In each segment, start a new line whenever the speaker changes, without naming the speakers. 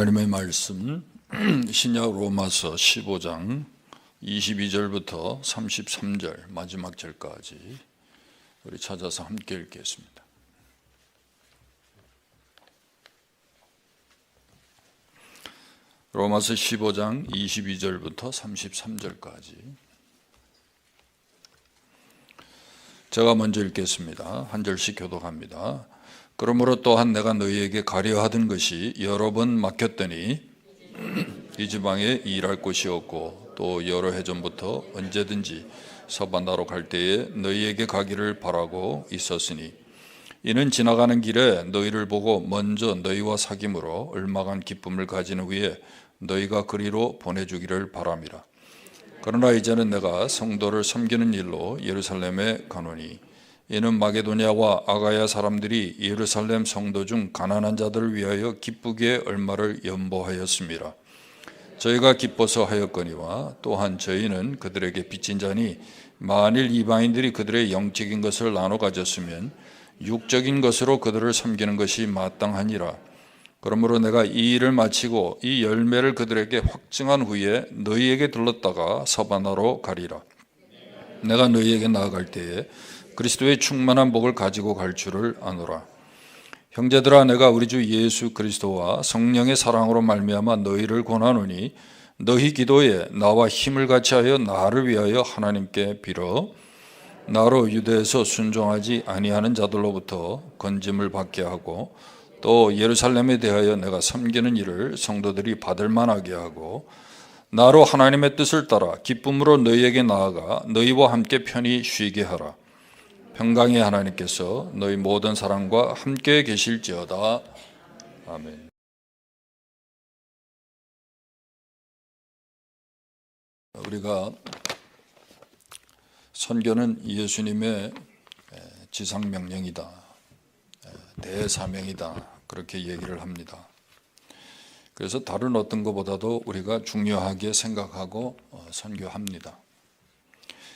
하나님의 말씀 신약 로마서 15장 22절부터 33절 마지막 절까지 우리 찾아서 함께 읽겠습니다. 로마서 15장 22절부터 33절까지 제가 먼저 읽겠습니다. 한 절씩 교독합니다. 그러므로 또한 내가 너희에게 가려하던 것이 여러 번 막혔더니 이 지방에 일할 곳이 없고 또 여러 해 전부터 언제든지 서바나로 갈 때에 너희에게 가기를 바라고 있었으니 이는 지나가는 길에 너희를 보고 먼저 너희와 사귐으로 얼마간 기쁨을 가진 후에 너희가 그리로 보내주기를 바람이라. 그러나 이제는 내가 성도를 섬기는 일로 예루살렘에 가노니 이는 마게도냐와 아가야 사람들이 예루살렘 성도 중 가난한 자들을 위하여 기쁘게 얼마를 연보하였습니다. 저희가 기뻐서 하였거니와 또한 저희는 그들에게 빚진 자니 만일 이방인들이 그들의 영적인 것을 나눠 가졌으면 육적인 것으로 그들을 섬기는 것이 마땅하니라. 그러므로 내가 이 일을 마치고 이 열매를 그들에게 확증한 후에 너희에게 들렀다가 서바나로 가리라. 내가 너희에게 나아갈 때에 그리스도의 충만한 복을 가지고 갈 줄을 아노라. 형제들아, 내가 우리 주 예수 그리스도와 성령의 사랑으로 말미암아 너희를 권하노니 너희 기도에 나와 힘을 같이 하여 나를 위하여 하나님께 빌어 나로 유대에서 순종하지 아니하는 자들로부터 건짐을 받게 하고 또 예루살렘에 대하여 내가 섬기는 일을 성도들이 받을 만하게 하고 나로 하나님의 뜻을 따라 기쁨으로 너희에게 나아가 너희와 함께 편히 쉬게 하라. 평강의 하나님께서 너희 모든 사랑과 함께 계실지어다. 아멘. 우리가 선교는 예수님의 지상명령이다, 대사명이다, 그렇게 얘기를 합니다. 그래서 다른 어떤 것보다도 우리가 중요하게 생각하고 선교합니다.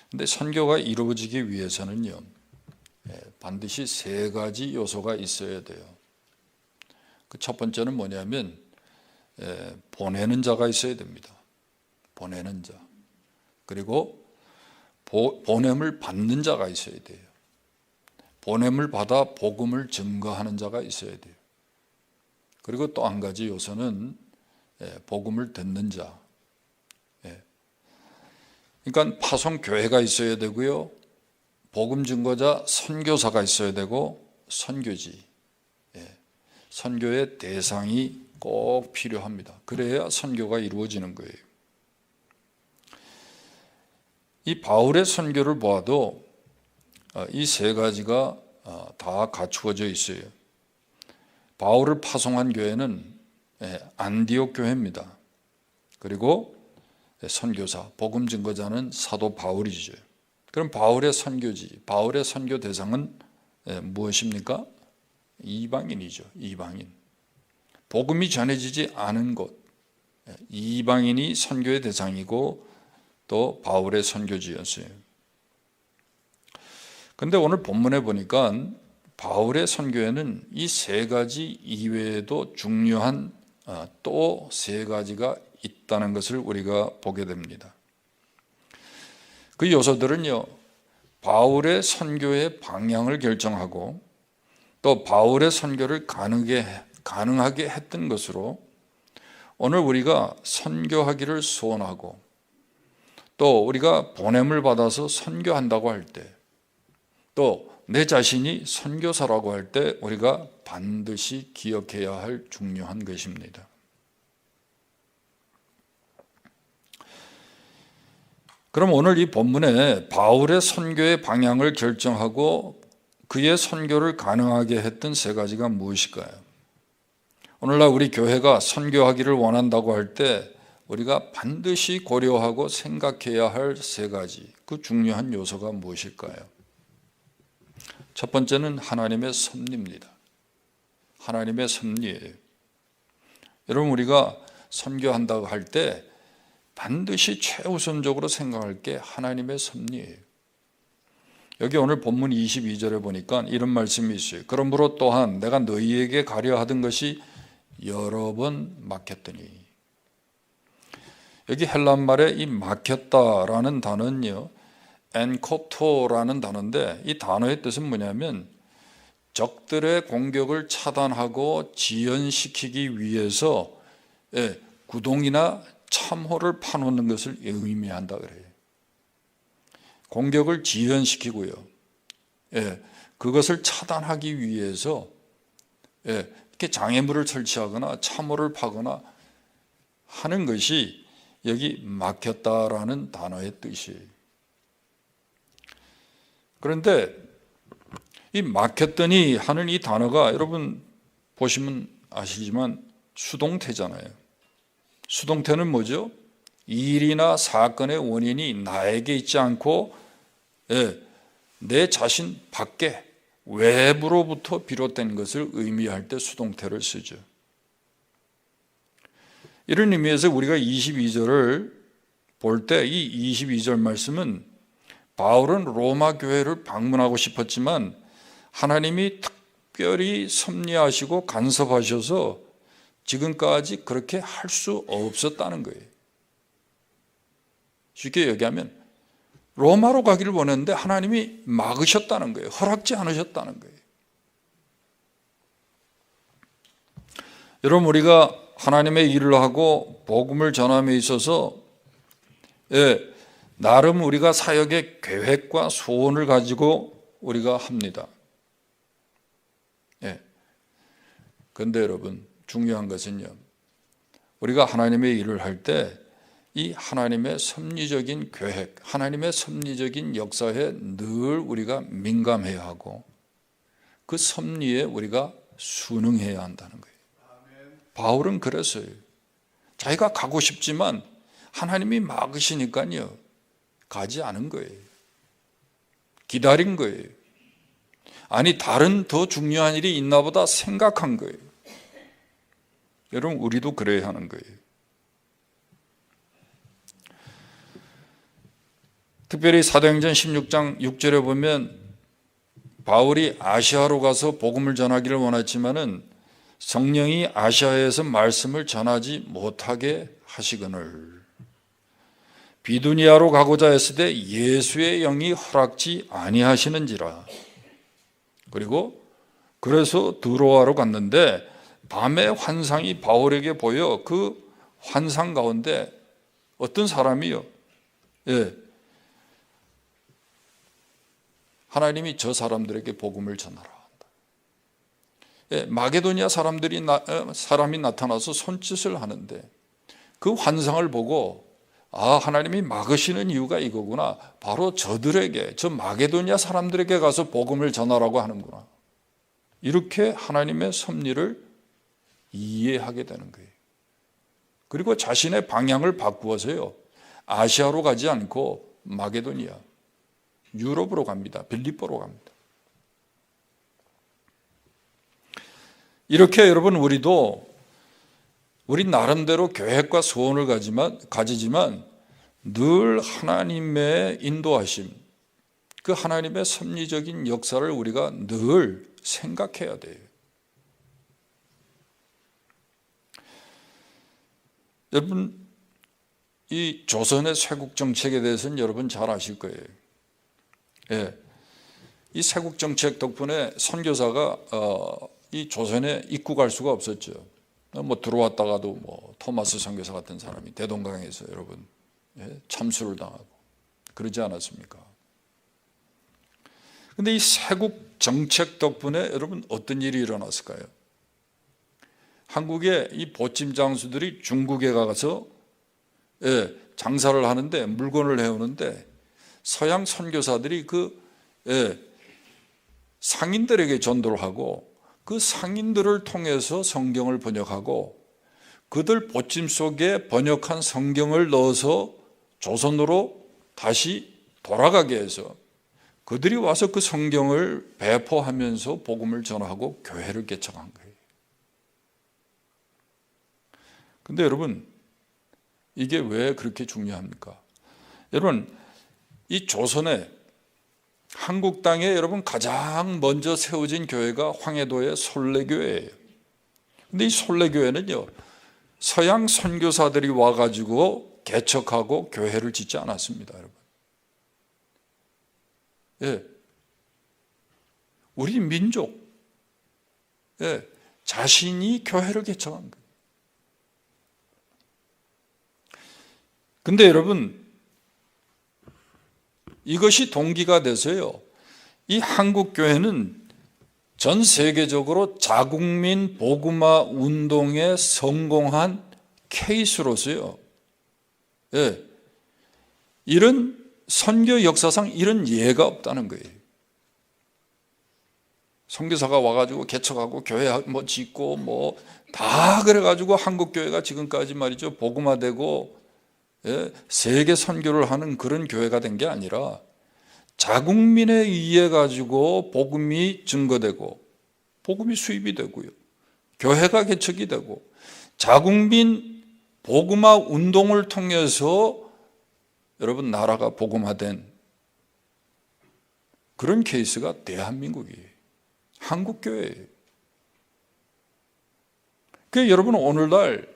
근데 선교가 이루어지기 위해서는요, 반드시 세 가지 요소가 있어야 돼요. 그 첫 번째는 뭐냐면 보내는 자가 있어야 됩니다. 보내는 자. 그리고 보냄을 받는 자가 있어야 돼요. 보냄을 받아 복음을 증거하는 자가 있어야 돼요. 그리고 또 한 가지 요소는 복음을 듣는 자. 그러니까 파송교회가 있어야 되고요, 복음 증거자 선교사가 있어야 되고 선교지, 선교의 대상이 꼭 필요합니다. 그래야 선교가 이루어지는 거예요. 이 바울의 선교를 보아도 이 세 가지가 다 갖추어져 있어요. 바울을 파송한 교회는 안디옥 교회입니다. 그리고 선교사, 복음 증거자는 사도 바울이죠. 그럼 바울의 선교지, 바울의 선교 대상은 무엇입니까? 이방인이죠. 이방인. 복음이 전해지지 않은 곳, 이방인이 선교의 대상이고 또 바울의 선교지였어요. 그런데 오늘 본문에 보니까 바울의 선교에는 이 세 가지 이외에도 중요한 또 세 가지가 있다는 것을 우리가 보게 됩니다. 그 요소들은요, 바울의 선교의 방향을 결정하고 또 바울의 선교를 가능하게 했던 것으로 오늘 우리가 선교하기를 소원하고 또 우리가 보냄을 받아서 선교한다고 할 때 또 내 자신이 선교사라고 할 때 우리가 반드시 기억해야 할 중요한 것입니다. 그럼 오늘 이 본문에 바울의 선교의 방향을 결정하고 그의 선교를 가능하게 했던 세 가지가 무엇일까요? 오늘날 우리 교회가 선교하기를 원한다고 할 때 우리가 반드시 고려하고 생각해야 할 세 가지, 그 중요한 요소가 무엇일까요? 첫 번째는 하나님의 섭리입니다. 하나님의 섭리예요. 여러분, 우리가 선교한다고 할 때 반드시 최우선적으로 생각할 게 하나님의 섭리예요. 여기 오늘 본문 22절에 보니까 이런 말씀이 있어요. 그러므로 또한 내가 너희에게 가려 하던 것이 여러 번 막혔더니. 여기 헬란말에 이 막혔다라는 단어는요, 엔코토라는 단어인데, 이 단어의 뜻은 뭐냐면 적들의 공격을 차단하고 지연시키기 위해서 구동이나 참호를 파놓는 것을 의미한다 그래요. 공격을 지연시키고요, 그것을 차단하기 위해서 이렇게 장애물을 설치하거나 참호를 파거나 하는 것이 여기 막혔다라는 단어의 뜻이에요. 그런데 이 막혔더니 하는 이 단어가 여러분 보시면 아시지만 수동태잖아요. 수동태는 뭐죠? 일이나 사건의 원인이 나에게 있지 않고 내 자신 밖에 외부로부터 비롯된 것을 의미할 때 수동태를 쓰죠. 이런 의미에서 우리가 22절을 볼 때 이 22절 말씀은 바울은 로마 교회를 방문하고 싶었지만 하나님이 특별히 섭리하시고 간섭하셔서 지금까지 그렇게 할 수 없었다는 거예요. 쉽게 얘기하면 로마로 가기를 원했는데 하나님이 막으셨다는 거예요. 허락지 않으셨다는 거예요. 여러분, 우리가 하나님의 일을 하고 복음을 전함에 있어서 나름 우리가 사역의 계획과 소원을 가지고 우리가 합니다. 그런데 여러분, 중요한 것은요, 우리가 하나님의 일을 할 때 이 하나님의 섭리적인 계획, 하나님의 섭리적인 역사에 늘 우리가 민감해야 하고 그 섭리에 우리가 순응해야 한다는 거예요. 바울은 그랬어요. 자기가 가고 싶지만 하나님이 막으시니까요, 가지 않은 거예요. 기다린 거예요. 아니, 다른 더 중요한 일이 있나 보다 생각한 거예요. 여러분, 우리도 그래야 하는 거예요. 특별히 사도행전 16장 6절에 보면 바울이 아시아로 가서 복음을 전하기를 원했지만은 성령이 아시아에서 말씀을 전하지 못하게 하시거늘 비두니아로 가고자 했을 때 예수의 영이 허락지 아니하시는지라. 그리고 그래서 드로아로 갔는데 밤에 환상이 바울에게 보여 그 환상 가운데 어떤 사람이요, 하나님이 저 사람들에게 복음을 전하라 한다. 마게도니아 사람이 나타나서 손짓을 하는데 그 환상을 보고 하나님이 막으시는 이유가 이거구나. 바로 저들에게, 저 마게도니아 사람들에게 가서 복음을 전하라고 하는구나. 이렇게 하나님의 섭리를 이해하게 되는 거예요. 그리고 자신의 방향을 바꾸어서요, 아시아로 가지 않고 마게도니아, 유럽으로 갑니다. 빌립보로 갑니다. 이렇게 여러분, 우리도 우리 나름대로 계획과 소원을 가지지만 늘 하나님의 인도하심, 그 하나님의 섭리적인 역사를 우리가 늘 생각해야 돼요. 여러분, 이 조선의 쇄국 정책에 대해서는 여러분 잘 아실 거예요. 이 쇄국 정책 덕분에 선교사가 이 조선에 입국할 수가 없었죠. 들어왔다가도 토마스 선교사 같은 사람이 대동강에서 여러분 참수를 당하고 그러지 않았습니까? 그런데 이 쇄국 정책 덕분에 여러분 어떤 일이 일어났을까요? 한국의 이 보침 장수들이 중국에 가서 장사를 하는데, 물건을 해오는데 서양 선교사들이 그 상인들에게 전도를 하고 그 상인들을 통해서 성경을 번역하고 그들 보침 속에 번역한 성경을 넣어서 조선으로 다시 돌아가게 해서 그들이 와서 그 성경을 배포하면서 복음을 전하고 교회를 개척한 거예요. 근데 여러분, 이게 왜 그렇게 중요합니까? 여러분, 이 조선에, 한국 땅에 여러분 가장 먼저 세워진 교회가 황해도의 솔레교회예요. 근데 이 솔레교회는요, 서양 선교사들이 와가지고 개척하고 교회를 짓지 않았습니다, 여러분. 예. 우리 민족, 예, 자신이 교회를 개척한 거예요. 근데 여러분, 이것이 동기가 돼서요, 이 한국교회는 전 세계적으로 자국민 복음화 운동에 성공한 케이스로서요, 예, 이런 선교 역사상 이런 예가 없다는 거예요. 선교사가 와가지고 개척하고 교회 뭐 짓고 뭐 다 그래가지고 한국교회가 지금까지 말이죠, 복음화되고, 예, 세계 선교를 하는 그런 교회가 된 게 아니라 자국민에 의해 가지고 복음이 증거되고 복음이 수입이 되고요, 교회가 개척이 되고 자국민 복음화 운동을 통해서 여러분 나라가 복음화된 그런 케이스가 대한민국이에요. 한국교회예요. 그 여러분, 오늘날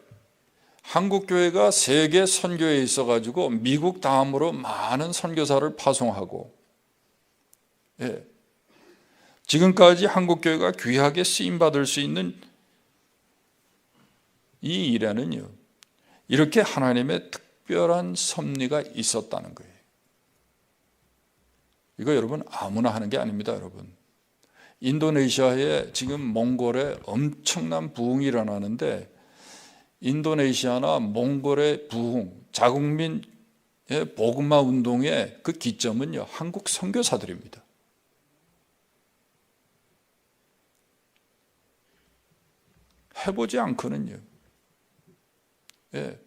한국교회가 세계 선교에 있어가지고 미국 다음으로 많은 선교사를 파송하고, 예, 지금까지 한국교회가 귀하게 쓰임받을 수 있는 이 일에는요, 이렇게 하나님의 특별한 섭리가 있었다는 거예요. 이거 여러분 아무나 하는 게 아닙니다, 여러분. 인도네시아에 지금 몽골에 엄청난 부흥이 일어나는데, 인도네시아나 몽골의 부흥, 자국민의 복음화 운동의 그 기점은요, 한국 선교사들입니다. 해보지 않고는요, 예,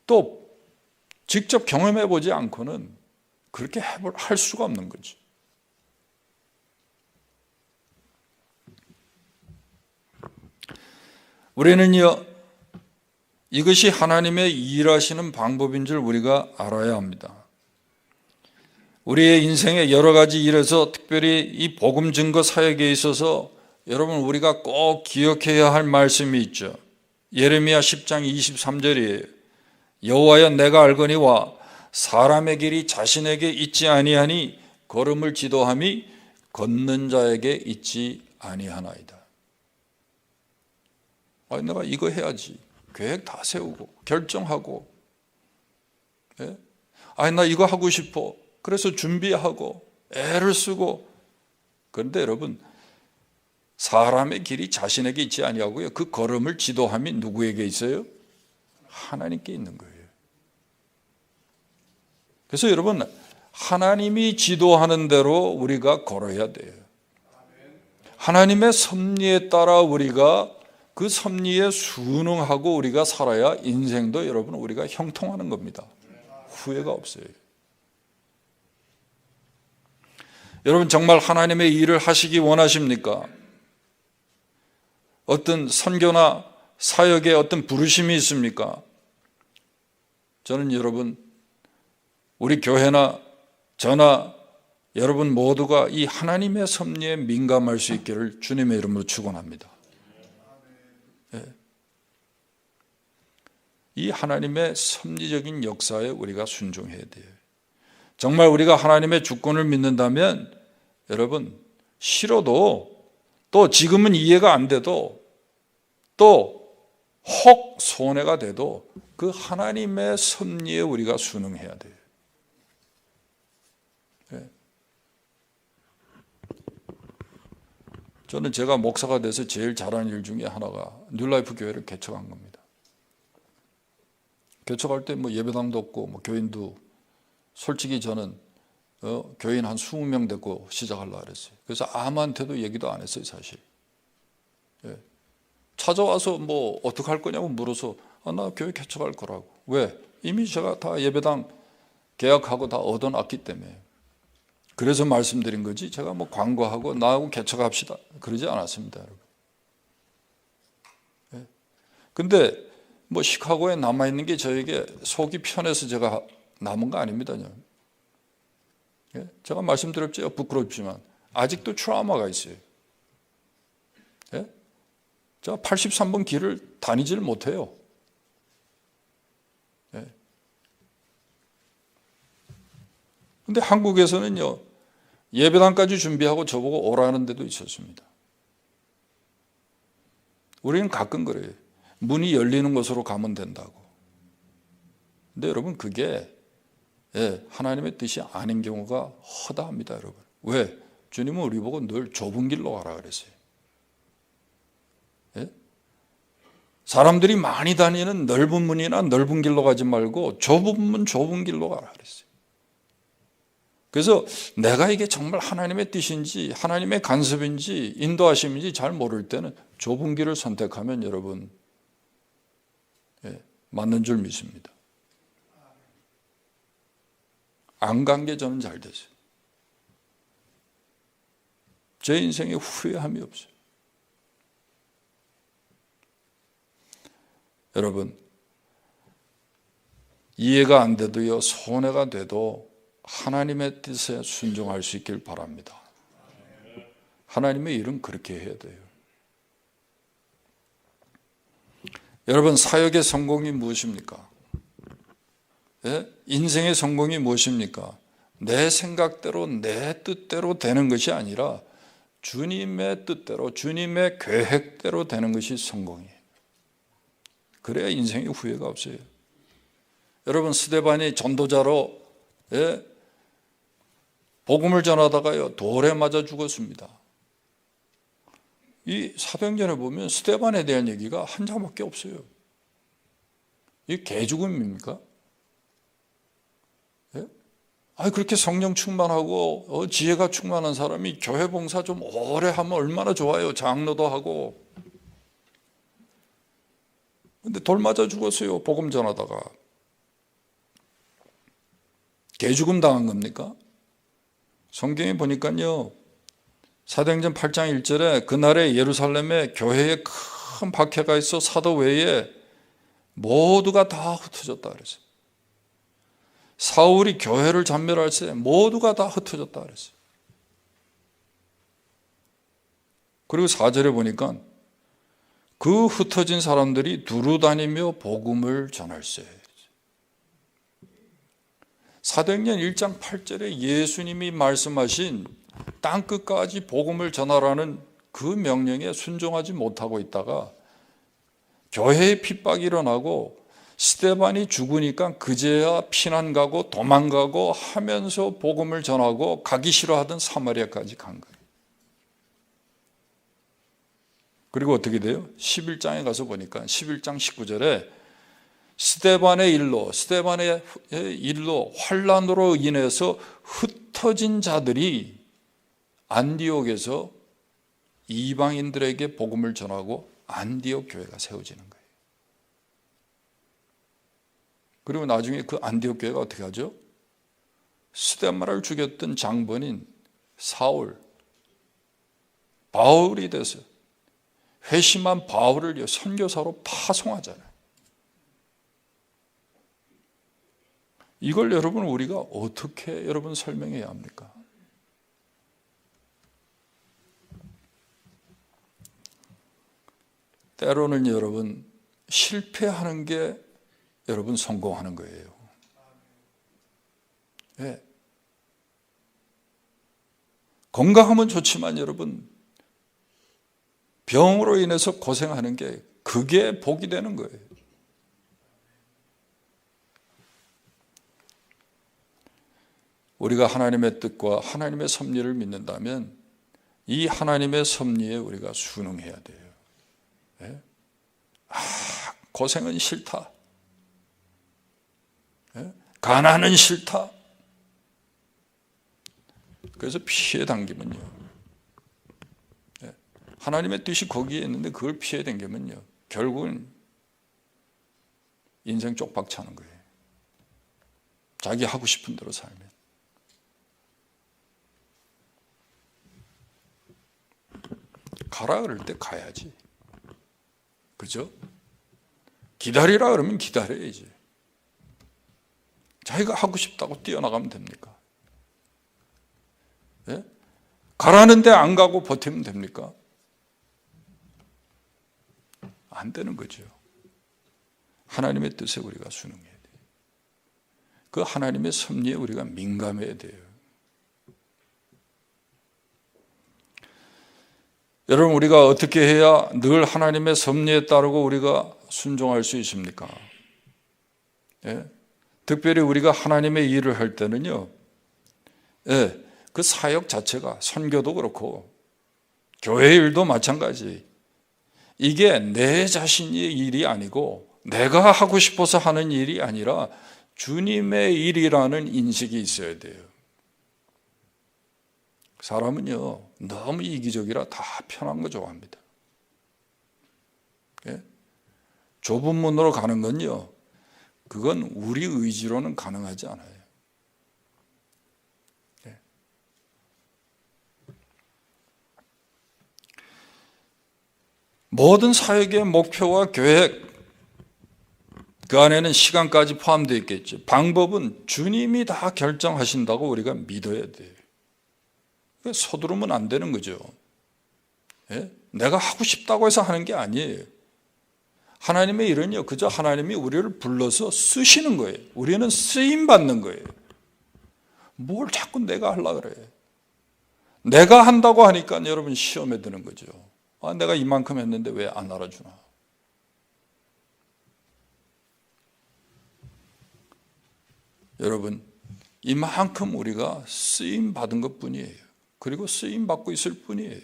또 직접 경험해보지 않고는 그렇게 할 수가 없는 거죠. 우리는요, 이것이 하나님의 일하시는 방법인 줄 우리가 알아야 합니다. 우리의 인생의 여러 가지 일에서 특별히 이 복음 증거 사역에 있어서 여러분 우리가 꼭 기억해야 할 말씀이 있죠. 예레미야 10장 23절이에요. 여호와여, 내가 알거니와 사람의 길이 자신에게 있지 아니하니 걸음을 지도함이 걷는 자에게 있지 아니하나이다. 내가 이거 해야지, 계획 다 세우고 결정하고, 예? 나 이거 하고 싶어, 그래서 준비하고 애를 쓰고. 그런데 여러분, 사람의 길이 자신에게 있지 아니하고요, 그 걸음을 지도함이 누구에게 있어요? 하나님께 있는 거예요. 그래서 여러분, 하나님이 지도하는 대로 우리가 걸어야 돼요. 하나님의 섭리에 따라 우리가 그 섭리에 순응하고 우리가 살아야 인생도 여러분 우리가 형통하는 겁니다. 후회가 없어요. 여러분, 정말 하나님의 일을 하시기 원하십니까? 어떤 선교나 사역에 어떤 부르심이 있습니까? 저는 여러분, 우리 교회나 저나 여러분 모두가 이 하나님의 섭리에 민감할 수 있기를 주님의 이름으로 축원합니다. 이 하나님의 섭리적인 역사에 우리가 순종해야 돼요. 정말 우리가 하나님의 주권을 믿는다면 여러분, 싫어도, 또 지금은 이해가 안 돼도, 또 혹 손해가 돼도 그 하나님의 섭리에 우리가 순응해야 돼요. 저는 제가 목사가 돼서 제일 잘하는 일 중에 하나가 뉴라이프 교회를 개척한 겁니다. 개척할 때 뭐 예배당도 없고 뭐 교인도, 솔직히 저는 교인 한 20명 데리고 시작하려고 그랬어요. 그래서 아무한테도 얘기도 안 했어요, 사실. 예. 찾아와서 뭐 어떻게 할 거냐고 물어서 나 교회 개척할 거라고. 왜? 이미 제가 다 예배당 계약하고 다 얻어놨기 때문에. 그래서 말씀드린 거지, 제가 뭐 광고하고 나하고 개척합시다 그러지 않았습니다, 여러분. 예. 근데 뭐 시카고에 남아있는 게 저에게 속이 편해서 제가 남은 거 아닙니다. 예? 제가 말씀드렸죠, 부끄럽지만 아직도 트라우마가 있어요. 예? 자, 83번 길을 다니질 못해요. 근데 한국에서는요, 예배당까지 준비하고 저보고 오라는 데도 있었습니다. 우리는 가끔 그래요. 문이 열리는 곳으로 가면 된다고. 근데 여러분, 그게 하나님의 뜻이 아닌 경우가 허다합니다, 여러분. 왜? 주님은 우리 보고 늘 좁은 길로 가라 그랬어요. 사람들이 많이 다니는 넓은 문이나 넓은 길로 가지 말고 좁은 문, 좁은 길로 가라 그랬어요. 그래서 내가 이게 정말 하나님의 뜻인지 하나님의 간섭인지 인도하심인지 잘 모를 때는 좁은 길을 선택하면 여러분 맞는 줄 믿습니다. 안 간 게 저는 잘 됐어요. 제 인생에 후회함이 없어요. 여러분, 이해가 안 돼도요, 손해가 돼도 하나님의 뜻에 순종할 수 있길 바랍니다. 하나님의 일은 그렇게 해야 돼요. 여러분, 사역의 성공이 무엇입니까? 인생의 성공이 무엇입니까? 내 생각대로 내 뜻대로 되는 것이 아니라 주님의 뜻대로 주님의 계획대로 되는 것이 성공이에요. 그래야 인생에 후회가 없어요. 여러분, 스데반이 전도자로 복음을 전하다가요, 돌에 맞아 죽었습니다. 이 사도행전에 보면 스데반에 대한 얘기가 한 장밖에 없어요. 이게 개죽음입니까? 그렇게 성령 충만하고 지혜가 충만한 사람이 교회 봉사 좀 오래 하면 얼마나 좋아요. 장로도 하고. 근데 돌 맞아 죽었어요. 복음 전하다가. 개죽음 당한 겁니까? 성경에 보니까요, 사도행전 8장 1절에 그날에 예루살렘에 교회에 큰 박해가 있어 사도 외에 모두가 다 흩어졌다 그랬어요. 사울이 교회를 잔멸할 때 모두가 다 흩어졌다 그랬어요. 그리고 4절에 보니까 그 흩어진 사람들이 두루 다니며 복음을 전할세. 사도행전 1장 8절에 예수님이 말씀하신 땅끝까지 복음을 전하라는 그 명령에 순종하지 못하고 있다가 교회에 핍박이 일어나고 스데반이 죽으니까 그제야 피난 가고 도망가고 하면서 복음을 전하고 가기 싫어하던 사마리아까지 간 거예요. 그리고 어떻게 돼요? 11장에 가서 보니까 11장 19절에 스데반의 일로 환난으로 인해서 흩어진 자들이 안디옥에서 이방인들에게 복음을 전하고 안디옥 교회가 세워지는 거예요. 그리고 나중에 그 안디옥 교회가 어떻게 하죠? 스데반을 죽였던 장본인 사울, 바울이 돼서 회심한 바울을 선교사로 파송하잖아요. 이걸 여러분 우리가 어떻게 여러분 설명해야 합니까? 때로는 여러분 실패하는 게 여러분 성공하는 거예요. 네. 건강하면 좋지만 여러분 병으로 인해서 고생하는 게 그게 복이 되는 거예요. 우리가 하나님의 뜻과 하나님의 섭리를 믿는다면 이 하나님의 섭리에 우리가 순응해야 돼요. 네? 고생은 싫다. 네? 가난은 싫다. 그래서 피해 당기면요. 네? 하나님의 뜻이 거기에 있는데 그걸 피해 당기면요. 결국은 인생 쪽박 차는 거예요. 자기 하고 싶은 대로 살면. 가라 그럴 때 가야지. 그죠? 기다리라 그러면 기다려야지. 자기가 하고 싶다고 뛰어나가면 됩니까? 예? 가라는데 안 가고 버티면 됩니까? 안 되는 거죠. 하나님의 뜻에 우리가 순응해야 돼요. 그 하나님의 섭리에 우리가 민감해야 돼요. 여러분, 우리가 어떻게 해야 늘 하나님의 섭리에 따르고 우리가 순종할 수 있습니까? 예? 특별히 우리가 하나님의 일을 할 때는요, 예, 그 사역 자체가, 선교도 그렇고 교회 일도 마찬가지, 이게 내 자신의 일이 아니고 내가 하고 싶어서 하는 일이 아니라 주님의 일이라는 인식이 있어야 돼요. 사람은요, 너무 이기적이라 다 편한 거 좋아합니다. 예? 좁은 문으로 가는 건요, 그건 우리 의지로는 가능하지 않아요. 예. 모든 사역의 목표와 계획, 그 안에는 시간까지 포함되어 있겠죠. 방법은 주님이 다 결정하신다고 우리가 믿어야 돼요. 서두르면 안 되는 거죠. 예? 내가 하고 싶다고 해서 하는 게 아니에요. 하나님의 일은요, 그저 하나님이 우리를 불러서 쓰시는 거예요. 우리는 쓰임 받는 거예요. 뭘 자꾸 내가 하려고 그래. 내가 한다고 하니까 여러분 시험에 드는 거죠. 아, 내가 이만큼 했는데 왜 안 알아주나. 여러분, 이만큼 우리가 쓰임 받은 것 뿐이에요. 그리고 쓰임 받고 있을 뿐이에요.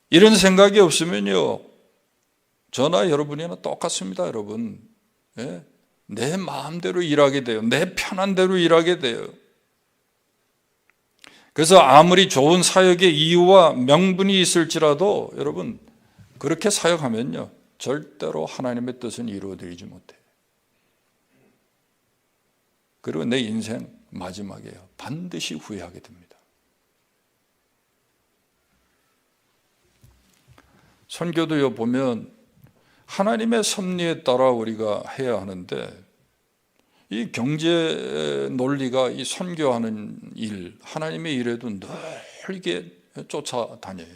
이런 생각이 없으면요, 저나 여러분이나 똑같습니다, 여러분. 예? 내 마음대로 일하게 돼요. 내 편한 대로 일하게 돼요. 그래서 아무리 좋은 사역의 이유와 명분이 있을지라도 여러분, 그렇게 사역하면요, 절대로 하나님의 뜻은 이루어지지 못해요. 그리고 내 인생 마지막에요, 반드시 후회하게 됩니다. 선교도요, 보면 하나님의 섭리에 따라 우리가 해야 하는데, 이 경제 논리가 이 선교하는 일, 하나님의 일에도 늘 이게 쫓아다녀요.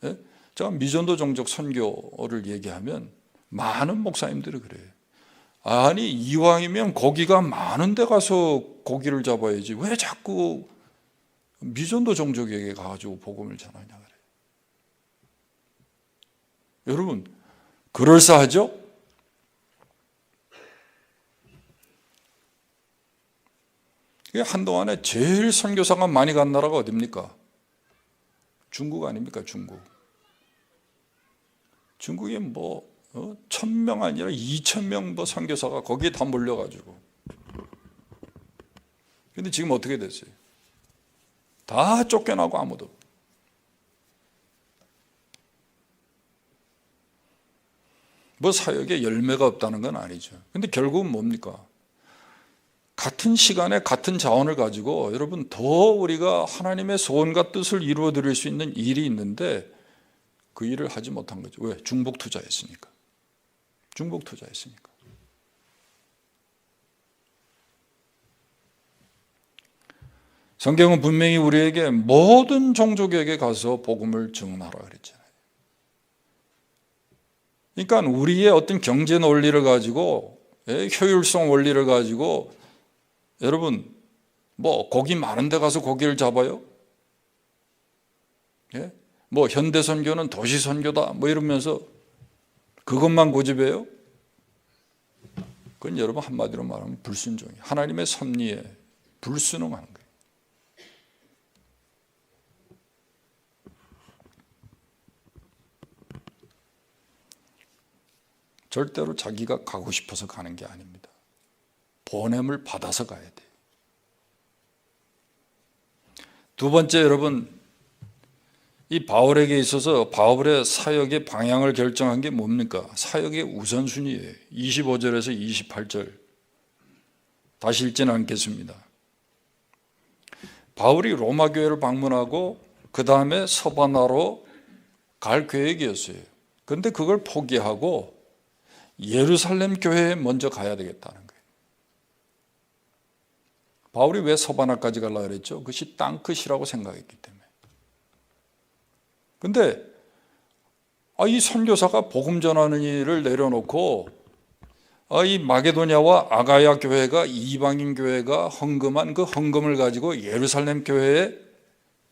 예? 제가 미전도 종족 선교를 얘기하면 많은 목사님들이 그래요. 아니, 이왕이면 고기가 많은 데 가서 고기를 잡아야지 왜 자꾸 미전도 종족에게 가가지고 복음을 전하냐 그래요. 여러분, 그럴싸하죠? 한동안에 제일 선교사가 많이 간 나라가 어디입니까? 중국 아닙니까? 중국. 중국에 1,000명 아니라 2,000명 선교사가 거기에 다 몰려가지고. 근데 지금 어떻게 됐어요? 다 쫓겨나고 아무도. 사역에 열매가 없다는 건 아니죠. 근데 결국은 뭡니까? 같은 시간에 같은 자원을 가지고 여러분 더 우리가 하나님의 소원과 뜻을 이루어 드릴 수 있는 일이 있는데 그 일을 하지 못한 거죠. 왜? 중복 투자했으니까. 중복 투자했으니까. 성경은 분명히 우리에게 모든 종족에게 가서 복음을 증언하라 그랬잖아요. 그러니까 우리의 어떤 경제 논리를 가지고, 효율성 원리를 가지고 여러분 고기 많은 데 가서 고기를 잡아요? 예? 현대 선교는 도시 선교다 이러면서 그것만 고집해요? 그건 여러분 한마디로 말하면 불순종이에요. 하나님의 섭리에 불순응하는 거예요. 절대로 자기가 가고 싶어서 가는 게 아닙니다. 보냄을 받아서 가야 돼요. 두 번째, 여러분, 이 바울에게 있어서 바울의 사역의 방향을 결정한 게 뭡니까? 사역의 우선순위예요. 25절에서 28절. 다시 읽지는 않겠습니다. 바울이 로마 교회를 방문하고 그 다음에 서바나로 갈 계획이었어요. 그런데 그걸 포기하고 예루살렘 교회에 먼저 가야 되겠다는 거예요. 바울이 왜 서바나까지 가려고 그랬죠? 그것이 땅끝이라고 생각했기 때문에. 근데 이 선교사가 복음 전하는 일을 내려놓고 이 마게도냐와 아가야 교회가 이방인 교회가 헌금한 그 헌금을 가지고 예루살렘 교회에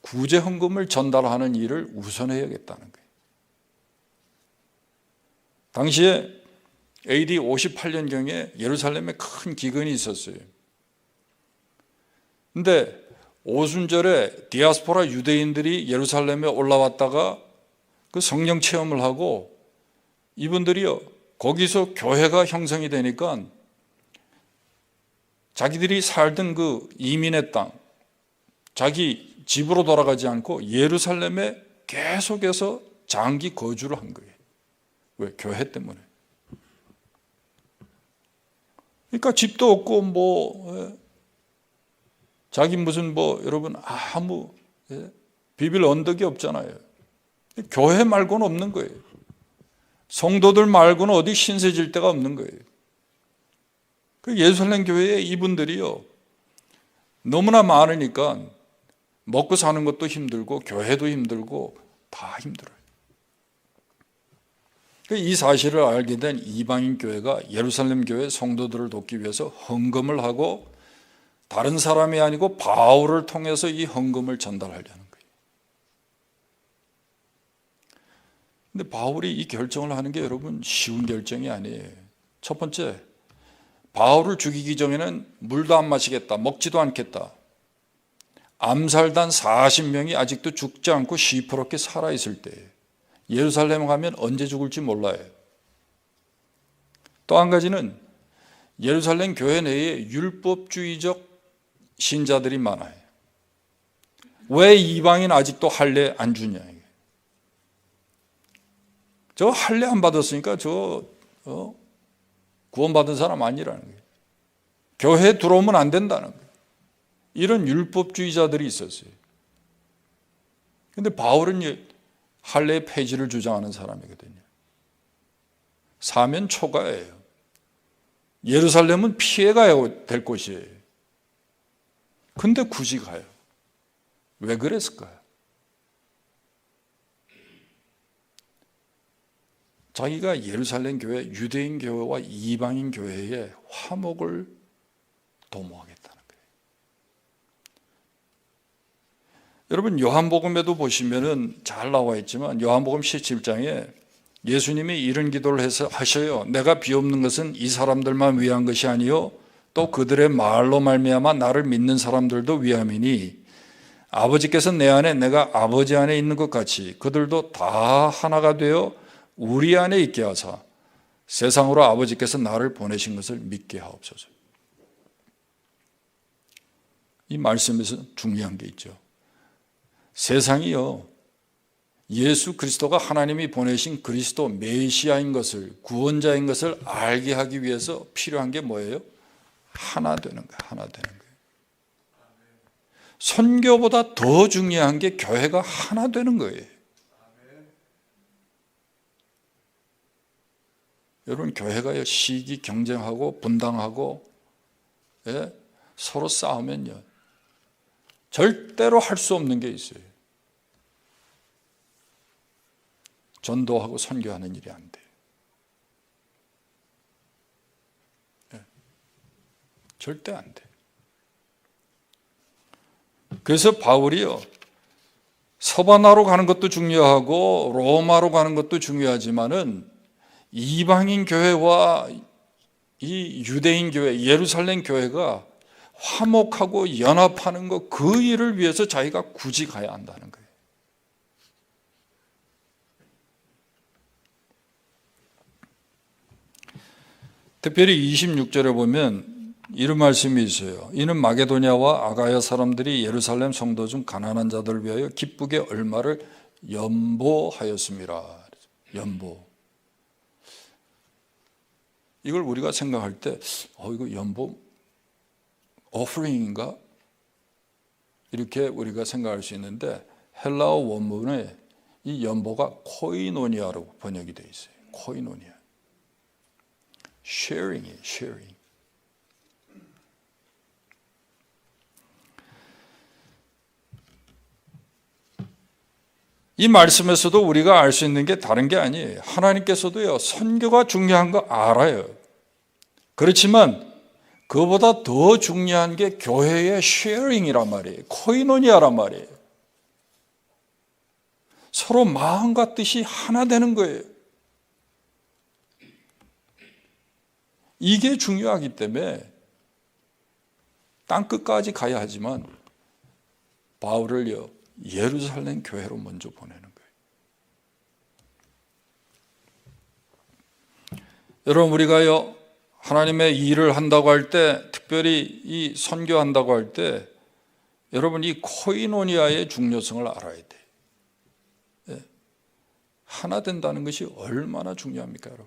구제 헌금을 전달하는 일을 우선해야겠다는 거예요. 당시에 AD 58년경에 예루살렘에 큰 기근이 있었어요. 근데 오순절에 디아스포라 유대인들이 예루살렘에 올라왔다가 그 성령 체험을 하고 이분들이요, 거기서 교회가 형성이 되니까 자기들이 살던 그 이민의 땅, 자기 집으로 돌아가지 않고 예루살렘에 계속해서 장기 거주를 한 거예요. 왜? 교회 때문에. 그러니까 집도 없고 자기 무슨 여러분 아무 비빌 언덕이 없잖아요. 교회 말고는 없는 거예요. 성도들 말고는 어디 신세 질 데가 없는 거예요. 그 예루살렘 교회에 이분들이요, 너무나 많으니까 먹고 사는 것도 힘들고 교회도 힘들고 다 힘들어요. 이 사실을 알게 된 이방인 교회가 예루살렘 교회 성도들을 돕기 위해서 헌금을 하고 다른 사람이 아니고 바울을 통해서 이 헌금을 전달하려는 거예요. 근데 바울이 이 결정을 하는 게 여러분 쉬운 결정이 아니에요. 첫 번째, 바울을 죽이기 전에는 물도 안 마시겠다, 먹지도 않겠다. 암살단 40명이 아직도 죽지 않고 시퍼렇게 살아있을 때 예루살렘 가면 언제 죽을지 몰라요. 또 한 가지는 예루살렘 교회 내에 율법주의적 신자들이 많아요. 왜 이방인 아직도 할례 안 주냐. 저 할례 안 받았으니까 구원받은 사람 아니라는 거예요. 교회에 들어오면 안 된다는 거예요. 이런 율법주의자들이 있었어요. 그런데 바울은 할례 폐지를 주장하는 사람이거든요. 사면 초가예요. 예루살렘은 피해가야 될 곳이에요. 근데 굳이 가요. 왜 그랬을까요? 자기가 예루살렘 교회, 유대인 교회와 이방인 교회의 화목을 도모하겠다는 거예요. 여러분 요한복음에도 보시면은 잘 나와 있지만 요한복음 17장에 예수님이 이런 기도를 하셔요. 내가 비옵는 것은 이 사람들만 위한 것이 아니요 또 그들의 말로 말미암아 나를 믿는 사람들도 위함이니 아버지께서 내 안에 내가 아버지 안에 있는 것 같이 그들도 다 하나가 되어 우리 안에 있게 하사 세상으로 아버지께서 나를 보내신 것을 믿게 하옵소서. 이 말씀에서 중요한 게 있죠. 세상이요, 예수 그리스도가 하나님이 보내신 그리스도 메시아인 것을, 구원자인 것을 알게 하기 위해서 필요한 게 뭐예요? 하나 되는 거예요. 하나 되는 거예요. 선교보다 더 중요한 게 교회가 하나 되는 거예요. 여러분 교회가 시기 경쟁하고 분당하고 서로 싸우면요 절대로 할 수 없는 게 있어요. 전도하고 선교하는 일이 안 돼요. 절대 안 돼요. 그래서 바울이요 서바나로 가는 것도 중요하고 로마로 가는 것도 중요하지만은 이방인 교회와 이 유대인 교회, 예루살렘 교회가 화목하고 연합하는 것, 그 일을 위해서 자기가 굳이 가야 한다는 거예요. 특별히 26절에 보면 이런 말씀이 있어요. 이는 마게도냐와 아가야 사람들이 예루살렘 성도 중 가난한 자들을 위하여 기쁘게 얼마를 연보하였습니다. 연보. 이걸 우리가 생각할 때 이거 연보 오퍼링인가? 이렇게 우리가 생각할 수 있는데 헬라어 원문에 이 연보가 코이노니아로 번역이 되어 있어요. 코이노니아. sharing이에요. sharing. 이 말씀에서도 우리가 알 수 있는 게 다른 게 아니에요. 하나님께서도요, 선교가 중요한 거 알아요. 그렇지만 그보다 더 중요한 게 교회의 쉐어링이란 말이에요. 코이노니아란 말이에요. 서로 마음과 뜻이 하나 되는 거예요. 이게 중요하기 때문에 땅끝까지 가야 하지만 바울을요, 예루살렘 교회로 먼저 보내는 거예요. 여러분, 우리가요, 하나님의 일을 한다고 할 때, 특별히 이 선교한다고 할 때, 여러분, 이 코이노니아의 중요성을 알아야 돼요. 예. 하나 된다는 것이 얼마나 중요합니까, 여러분?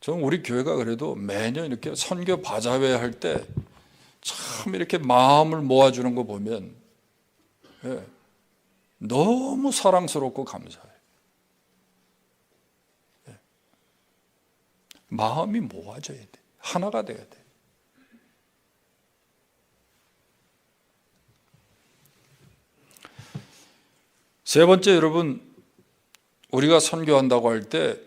저는 우리 교회가 그래도 매년 이렇게 선교 바자회 할 때 참 이렇게 마음을 모아주는 거 보면 너무 사랑스럽고 감사해요. 마음이 모아져야 돼. 하나가 돼야 돼. 세 번째, 여러분, 우리가 선교한다고 할 때,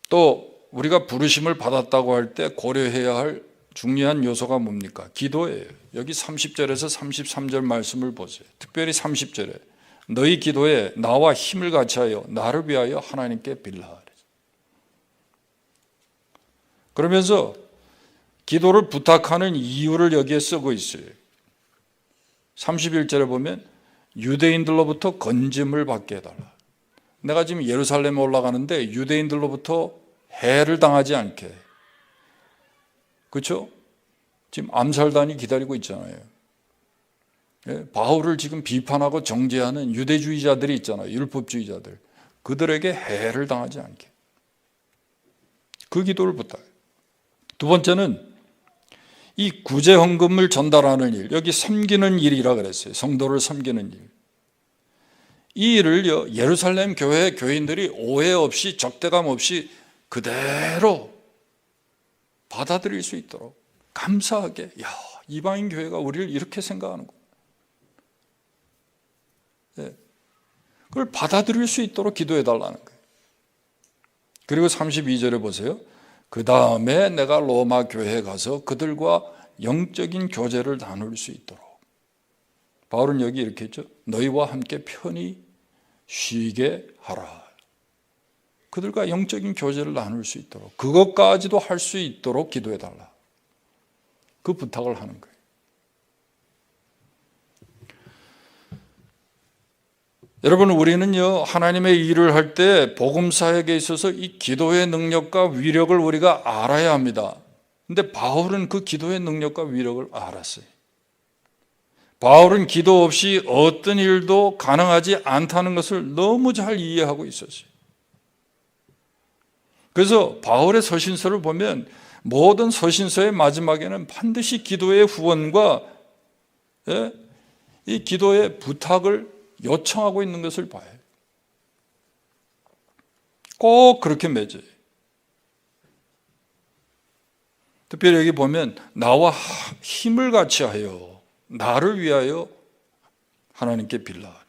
또 우리가 부르심을 받았다고 할 때 고려해야 할 중요한 요소가 뭡니까? 기도예요. 여기 30절에서 33절 말씀을 보세요. 특별히 30절에 너희 기도에 나와 힘을 같이하여 나를 위하여 하나님께 빌라. 그러면서 기도를 부탁하는 이유를 여기에 쓰고 있어요. 31절에 보면 유대인들로부터 건짐을 받게 해달라. 내가 지금 예루살렘에 올라가는데 유대인들로부터 해를 당하지 않게. 그렇죠? 지금 암살단이 기다리고 있잖아요. 바울을 지금 비판하고 정죄하는 유대주의자들이 있잖아요. 율법주의자들. 그들에게 해를 당하지 않게. 그 기도를 부탁해요. 두 번째는 이 구제 헌금을 전달하는 일, 여기 섬기는 일이라 그랬어요. 성도를 섬기는 일. 이 일을요, 예루살렘 교회 교인들이 오해 없이 적대감 없이 그대로 받아들일 수 있도록 감사하게, 야, 이방인 교회가 우리를 이렇게 생각하는구나. 그걸 받아들일 수 있도록 기도해 달라는 거예요. 그리고 32절에 보세요. 그 다음에 내가 로마 교회에 가서 그들과 영적인 교제를 나눌 수 있도록. 바울은 여기 이렇게 했죠. 너희와 함께 편히 쉬게 하라. 그들과 영적인 교제를 나눌 수 있도록, 그것까지도 할 수 있도록 기도해 달라. 그 부탁을 하는 거예요. 여러분, 우리는요, 하나님의 일을 할 때 복음 사역에 있어서 이 기도의 능력과 위력을 우리가 알아야 합니다. 근데 바울은 그 기도의 능력과 위력을 알았어요. 바울은 기도 없이 어떤 일도 가능하지 않다는 것을 너무 잘 이해하고 있었어요. 그래서 바울의 서신서를 보면 모든 서신서의 마지막에는 반드시 기도의 후원과 이 기도의 부탁을 요청하고 있는 것을 봐요. 꼭 그렇게 맺어요. 특별히 여기 보면 나와 힘을 같이 하여 나를 위하여 하나님께 빌라.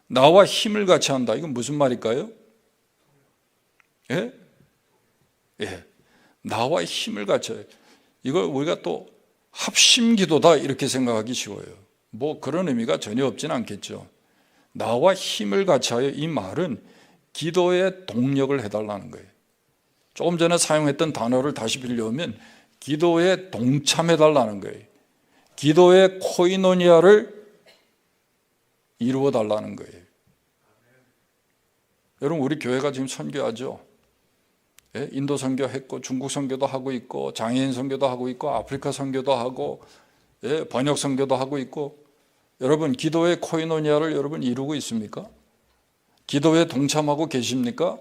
나와 힘을 같이 한다. 이건 무슨 말일까요? 예? 예. 나와 힘을 같이 해요. 이걸 우리가 또 합심기도다 이렇게 생각하기 쉬워요. 뭐 그런 의미가 전혀 없지는 않겠죠. 나와 힘을 같이 하여, 이 말은 기도의 동력을 해달라는 거예요. 조금 전에 사용했던 단어를 다시 빌려오면 기도에 동참해달라는 거예요. 기도의 코이노니아를 이루어달라는 거예요. 여러분, 우리 교회가 지금 선교하죠. 인도 선교했고 중국 선교도 하고 있고 장애인 선교도 하고 있고 아프리카 선교도 하고 번역 선교도 하고 있고, 여러분 기도의 코이노니아를 여러분 이루고 있습니까? 기도에 동참하고 계십니까?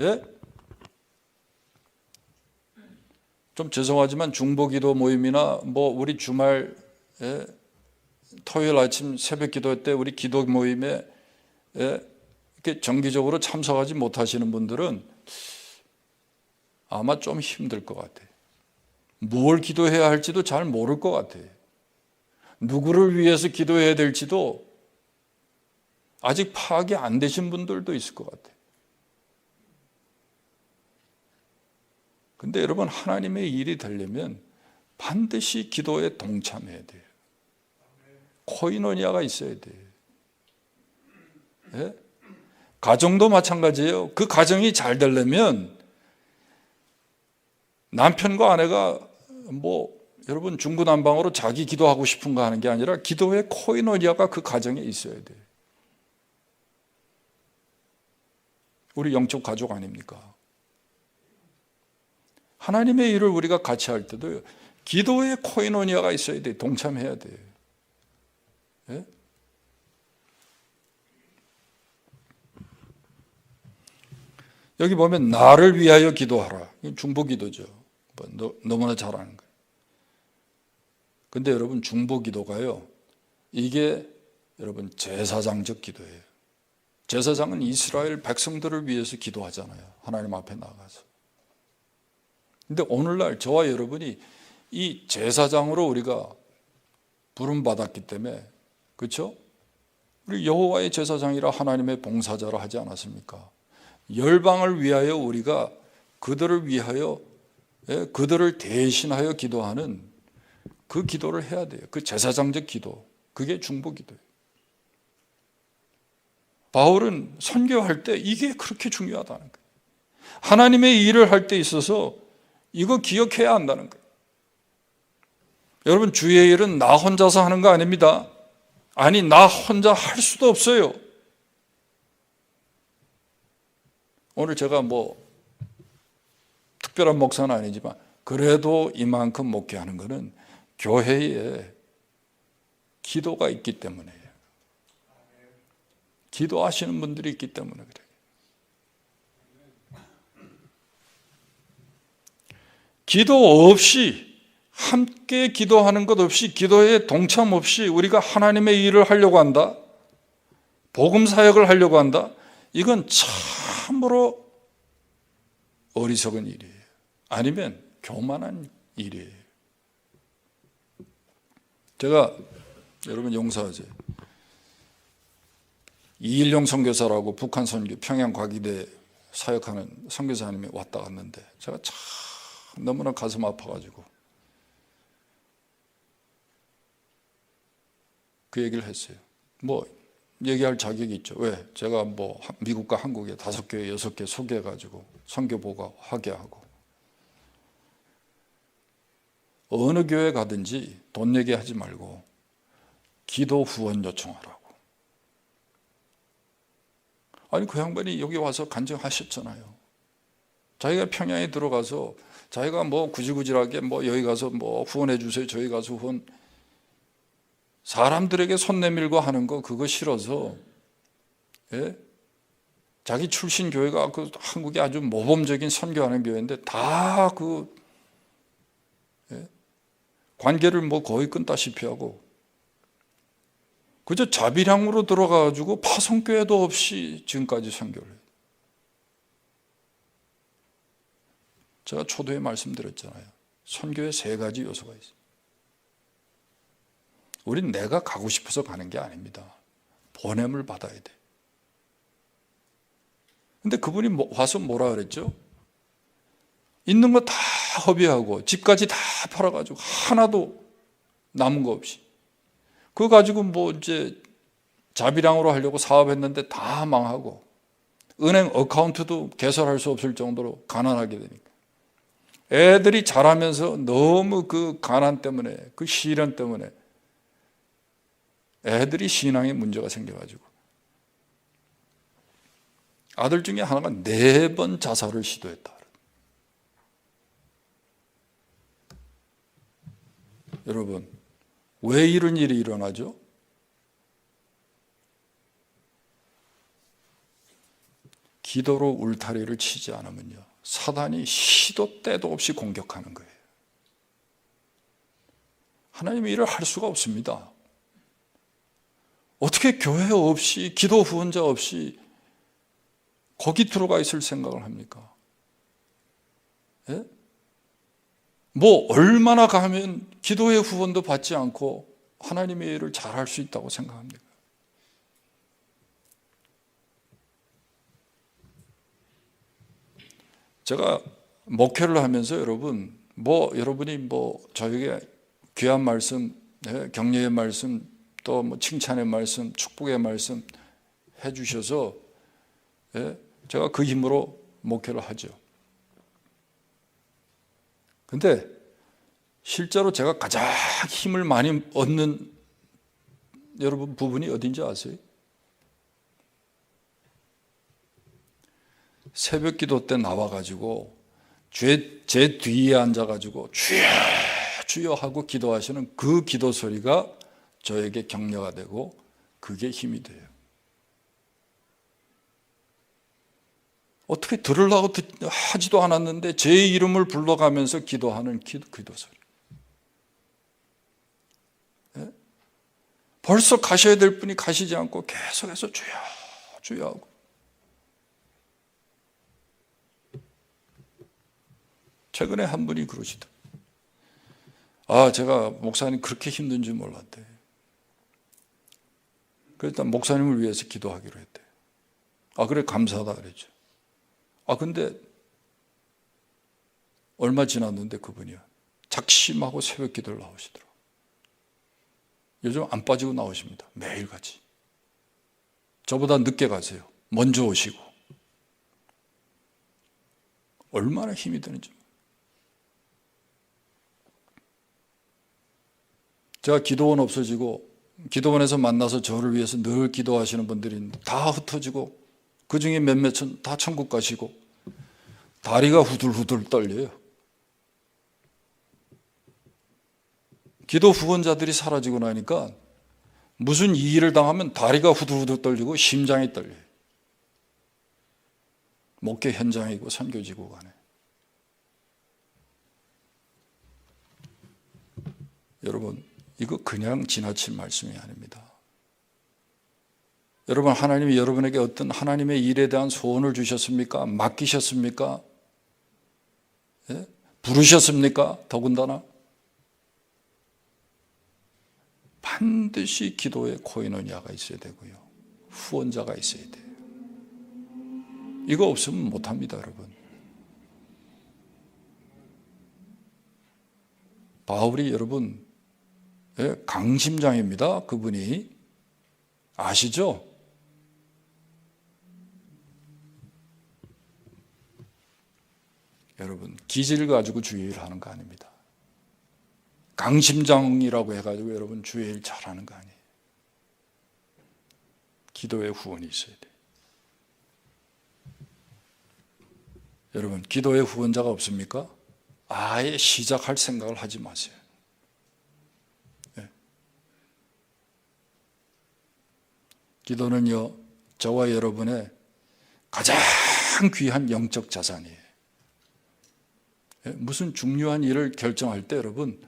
예? 좀 죄송하지만 중보기도 모임이나 뭐 우리 주말 토요일 아침 새벽 기도 때 우리 기도 모임에 이렇게 정기적으로 참석하지 못하시는 분들은 아마 좀 힘들 것 같아요. 뭘 기도해야 할지도 잘 모를 것 같아요. 누구를 위해서 기도해야 될지도 아직 파악이 안 되신 분들도 있을 것 같아요. 근데 여러분, 하나님의 일이 되려면 반드시 기도에 동참해야 돼요. 코이노니아가 있어야 돼요. 예? 가정도 마찬가지예요. 그 가정이 잘 되려면 남편과 아내가 여러분 중구난방으로 자기 기도하고 싶은 거 하는 게 아니라 기도의 코이노니아가 그 가정에 있어야 돼요. 우리 영적 가족 아닙니까? 하나님의 일을 우리가 같이 할 때도 기도의 코이노니아가 있어야 돼요. 동참해야 돼요. 예? 여기 보면 나를 위하여 기도하라. 이건 중보기도죠. 너무나 잘 아는 거예요. 근데 여러분, 중보기도가요, 이게 여러분 제사장적 기도예요. 제사장은 이스라엘 백성들을 위해서 기도하잖아요. 하나님 앞에 나가서. 근데 오늘날 저와 여러분이 이 제사장으로 우리가 부름받았기 때문에, 그렇죠? 우리 여호와의 제사장이라 하나님의 봉사자라 하지 않았습니까? 열방을 위하여 우리가 그들을 위하여, 그들을 대신하여 기도하는 그 기도를 해야 돼요. 그 제사장적 기도, 그게 중보기도예요. 바울은 선교할 때 이게 그렇게 중요하다는 거예요. 하나님의 일을 할 때 있어서 이거 기억해야 한다는 거예요. 여러분, 주의 일은 나 혼자서 하는 거 아닙니다. 아니, 나 혼자 할 수도 없어요. 오늘 제가 특별한 목사는 아니지만 그래도 이만큼 목회하는 것은 교회에 기도가 있기 때문이에요. 기도하시는 분들이 있기 때문에 그래요. 기도 없이, 함께 기도하는 것 없이, 기도에 동참 없이 우리가 하나님의 일을 하려고 한다, 복음 사역을 하려고 한다, 이건 참으로 어리석은 일이에요. 아니면 교만한 일이에요. 제가 여러분 용서하세요. 이일용 선교사라고 북한 선교 평양 과기대 사역하는 선교사님이 왔다 갔는데 제가 참 너무나 가슴 아파가지고 그 얘기를 했어요. 얘기할 자격이 있죠. 왜? 제가 미국과 한국에 5개, 6개 소개해가지고 선교보고 하게 하고, 어느 교회 가든지 돈 내게 하지 말고 기도 후원 요청하라고. 아니, 그 양반이 여기 와서 간증하셨잖아요. 자기가 평양에 들어가서 자기가 구질구질하게 여기 가서 후원해 주세요, 저희 가서 후원, 사람들에게 손 내밀고 하는 거 그거 싫어서, 예? 자기 출신 교회가 그 한국의 아주 모범적인 선교하는 교회인데 다 관계를 거의 끊다시피 하고 그저 자비량으로 들어가가지고 파송교회도 없이 지금까지 선교를 해요. 제가 초도에 말씀드렸잖아요. 선교에 3가지 요소가 있어요. 우린 내가 가고 싶어서 가는 게 아닙니다. 보냄을 받아야 돼. 근데 그분이 와서 뭐라 그랬죠? 있는 거 다 허비하고 집까지 다 팔아가지고 하나도 남은 거 없이, 그거 가지고 이제 자비량으로 하려고 사업했는데 다 망하고 은행 어카운트도 개설할 수 없을 정도로 가난하게 되니까 애들이 자라면서 너무 그 가난 때문에, 그 시련 때문에 애들이 신앙에 문제가 생겨가지고 아들 중에 하나가 4번 자살을 시도했다. 여러분, 왜 이런 일이 일어나죠? 기도로 울타리를 치지 않으면요, 사단이 시도 때도 없이 공격하는 거예요. 하나님의 일을 할 수가 없습니다. 어떻게 교회 없이, 기도 후원자 없이 거기 들어가 있을 생각을 합니까? 예? 얼마나 가면 기도의 후원도 받지 않고 하나님의 일을 잘할 수 있다고 생각합니까? 제가 목회를 하면서 여러분이 저에게 귀한 말씀, 격려의 말씀, 또 칭찬의 말씀, 축복의 말씀 해주셔서 제가 그 힘으로 목회를 하죠. 근데 실제로 제가 가장 힘을 많이 얻는 여러분 부분이 어딘지 아세요? 새벽 기도 때 나와가지고 제 뒤에 앉아가지고 주여 주여 하고 기도하시는 그 기도 소리가 저에게 격려가 되고 그게 힘이 돼요. 어떻게 들으려고 하지도 않았는데 제 이름을 불러가면서 기도하는 기도 소리. 벌써 가셔야 될 분이 가시지 않고 계속해서 주여 주여 하고. 최근에 한 분이 그러시더라고요. 제가 목사님 그렇게 힘든 줄 몰랐대. 그래서 목사님을 위해서 기도하기로 했대. 그래 감사하다 그랬죠. 근데 얼마 지났는데 그분이요 작심하고 새벽 기도를 나오시더라고요. 요즘 안 빠지고 나오십니다. 매일같이. 저보다 늦게 가세요. 먼저 오시고. 얼마나 힘이 드는지. 제가 기도원 없어지고 기도원에서 만나서 저를 위해서 늘 기도하시는 분들이 다 흩어지고 그 중에 몇몇은 다 천국 가시고 다리가 후들후들 떨려요. 기도 후원자들이 사라지고 나니까 무슨 이 일을 당하면 다리가 후들후들 떨리고 심장이 떨려요. 목회 현장이고 선교지고 간에. 여러분 이거 그냥 지나친 말씀이 아닙니다. 여러분 하나님이 여러분에게 어떤 하나님의 일에 대한 소원을 주셨습니까? 맡기셨습니까? 부르셨습니까? 더군다나 반드시 기도에 코이노니아가 있어야 되고요. 후원자가 있어야 돼요. 이거 없으면 못합니다, 여러분. 바울이 여러분 강심장입니다. 그분이 아시죠? 여러분 기질을 가지고 주의를 하는 거 아닙니다. 강심장이라고 해가지고 여러분 주의 일 잘하는 거 아니에요. 기도에 후원이 있어야 돼요. 여러분 기도에 후원자가 없습니까? 아예 시작할 생각을 하지 마세요. 기도는요 저와 여러분의 가장 귀한 영적 자산이에요. 무슨 중요한 일을 결정할 때 여러분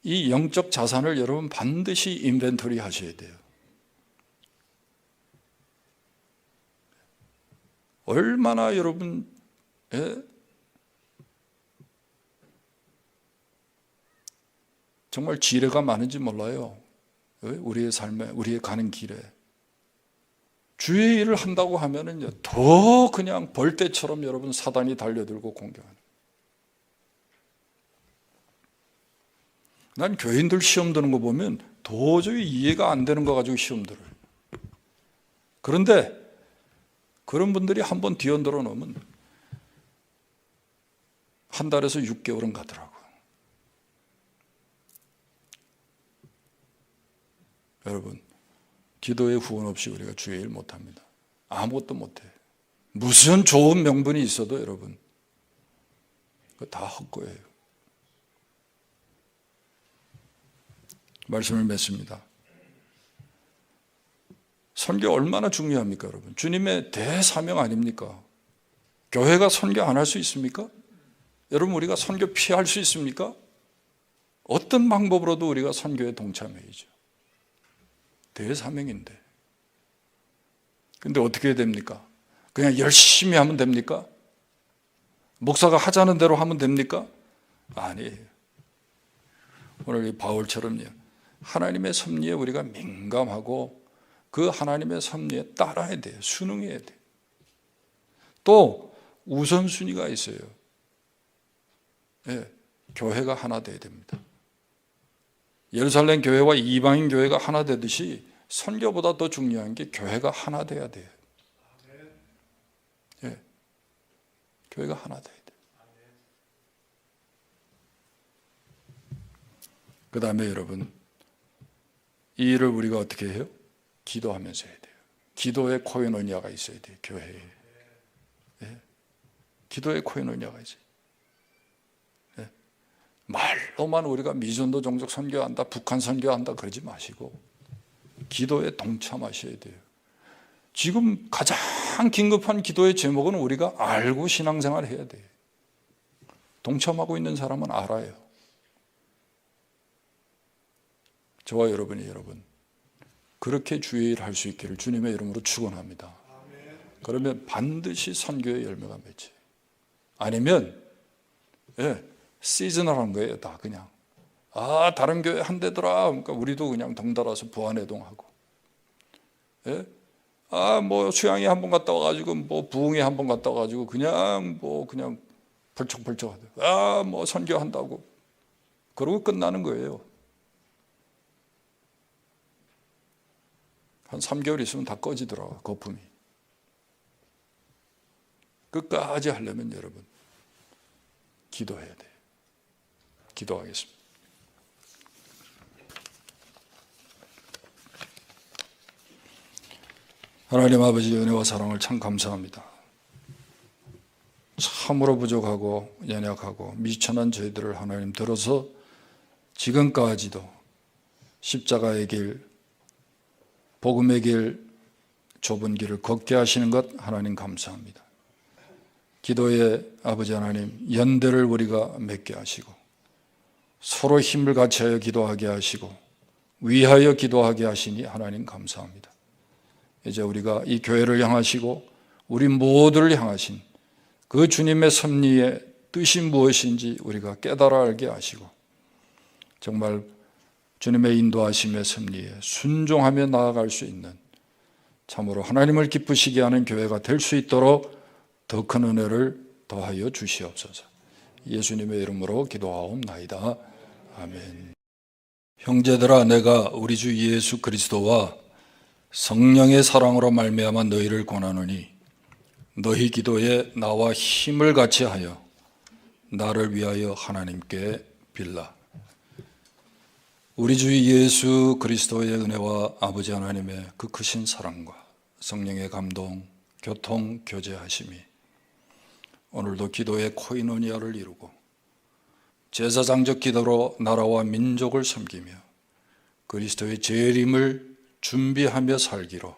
이 영적 자산을 여러분 반드시 인벤토리 하셔야 돼요. 얼마나 여러분 정말 지뢰가 많은지 몰라요. 우리의 삶에, 우리의 가는 길에. 주의 일을 한다고 하면은 더 그냥 벌떼처럼 여러분 사단이 달려들고 공격하는. 난 교인들 시험 드는 거 보면 도저히 이해가 안 되는 거 가지고 시험 들어요. 그런데 그런 분들이 한번 뒤흔들어 놓으면 한 달에서 6개월은 가더라고요. 여러분 기도의 후원 없이 우리가 주의 일 못합니다. 아무것도 못해요. 무슨 좋은 명분이 있어도 여러분 그거 다 헛거예요. 말씀을 맺습니다. 선교 얼마나 중요합니까 여러분? 주님의 대사명 아닙니까? 교회가 선교 안 할 수 있습니까? 여러분 우리가 선교 피할 수 있습니까? 어떤 방법으로도 우리가 선교에 동참해야죠. 대사명인데. 근데 어떻게 해야 됩니까? 그냥 열심히 하면 됩니까? 목사가 하자는 대로 하면 됩니까? 아니에요. 오늘 이 바울처럼요. 하나님의 섭리에 우리가 민감하고 그 하나님의 섭리에 따라야 돼요. 순응해야 돼요. 또 우선순위가 있어요. 예, 교회가 하나 돼야 됩니다. 예루살렘 교회와 이방인 교회가 하나 되듯이 선교보다 더 중요한 게 교회가 하나 돼야 돼요. 예, 교회가 하나 돼야 돼요. 그 다음에 여러분, 이 일을 우리가 어떻게 해요? 기도하면서 해야 돼요. 기도의 코에노니아가 있어야 돼요. 교회에. 예, 기도의 코에노니아가 있어요. 예, 말로만 우리가 미전도 종족 선교한다, 북한 선교한다 그러지 마시고 기도에 동참하셔야 돼요. 지금 가장 긴급한 기도의 제목은 우리가 알고 신앙생활을 해야 돼요. 동참하고 있는 사람은 알아요. 저와 여러분이 그렇게 주의 일을 할 수 있기를 주님의 이름으로 축원합니다. 그러면 반드시 선교의 열매가 맺혀요. 아니면 시즈널한 거예요. 다 그냥 다른 교회 한 대더라. 그러니까 우리도 그냥 덩달아서 부안해동하고, 뭐 수양에 한 번 갔다 와가지고 뭐 부흥에 한 번 갔다 와가지고 그냥 벌쩍벌쩍 하고 뭐 선교한다고 그러고 끝나는 거예요. 한 3개월 있으면 다 꺼지더라고요. 거품이. 끝까지 하려면 여러분 기도해야 돼요. 기도하겠습니다. 하나님 아버지 은혜와 사랑을 참 감사합니다. 참으로 부족하고 연약하고 미천한 저희들을 하나님 들어서 지금까지도 십자가의 길, 복음의 길, 좁은 길을 걷게 하시는 것 하나님 감사합니다. 기도에 아버지 하나님 연대를 우리가 맺게 하시고 서로 힘을 같이하여 기도하게 하시고 위하여 기도하게 하시니 하나님 감사합니다. 이제 우리가 이 교회를 향하시고 우리 모두를 향하신 그 주님의 섭리의 뜻이 무엇인지 우리가 깨달아 알게 하시고 정말 주님의 인도하심의 섭리에 순종하며 나아갈 수 있는 참으로 하나님을 기쁘시게 하는 교회가 될 수 있도록 더 큰 은혜를 더하여 주시옵소서. 예수님의 이름으로 기도하옵나이다. 아멘. 형제들아, 내가 우리 주 예수 그리스도와 성령의 사랑으로 말미암아 너희를 권하노니 너희 기도에 나와 힘을 같이 하여 나를 위하여 하나님께 빌라. 우리 주 예수 그리스도의 은혜와 아버지 하나님의 그 크신 사랑과 성령의 감동, 교통, 교제하심이 오늘도 기도의 코이노니아를 이루고 제사장적 기도로 나라와 민족을 섬기며 그리스도의 재림을 준비하며 살기로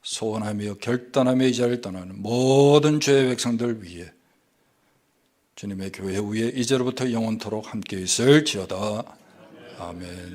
소원하며 결단하며 이 자리를 떠나는 모든 죄의 백성들 위해 주님의 교회 위에 이제로부터 영원토록 함께 있을지어다. 아멘.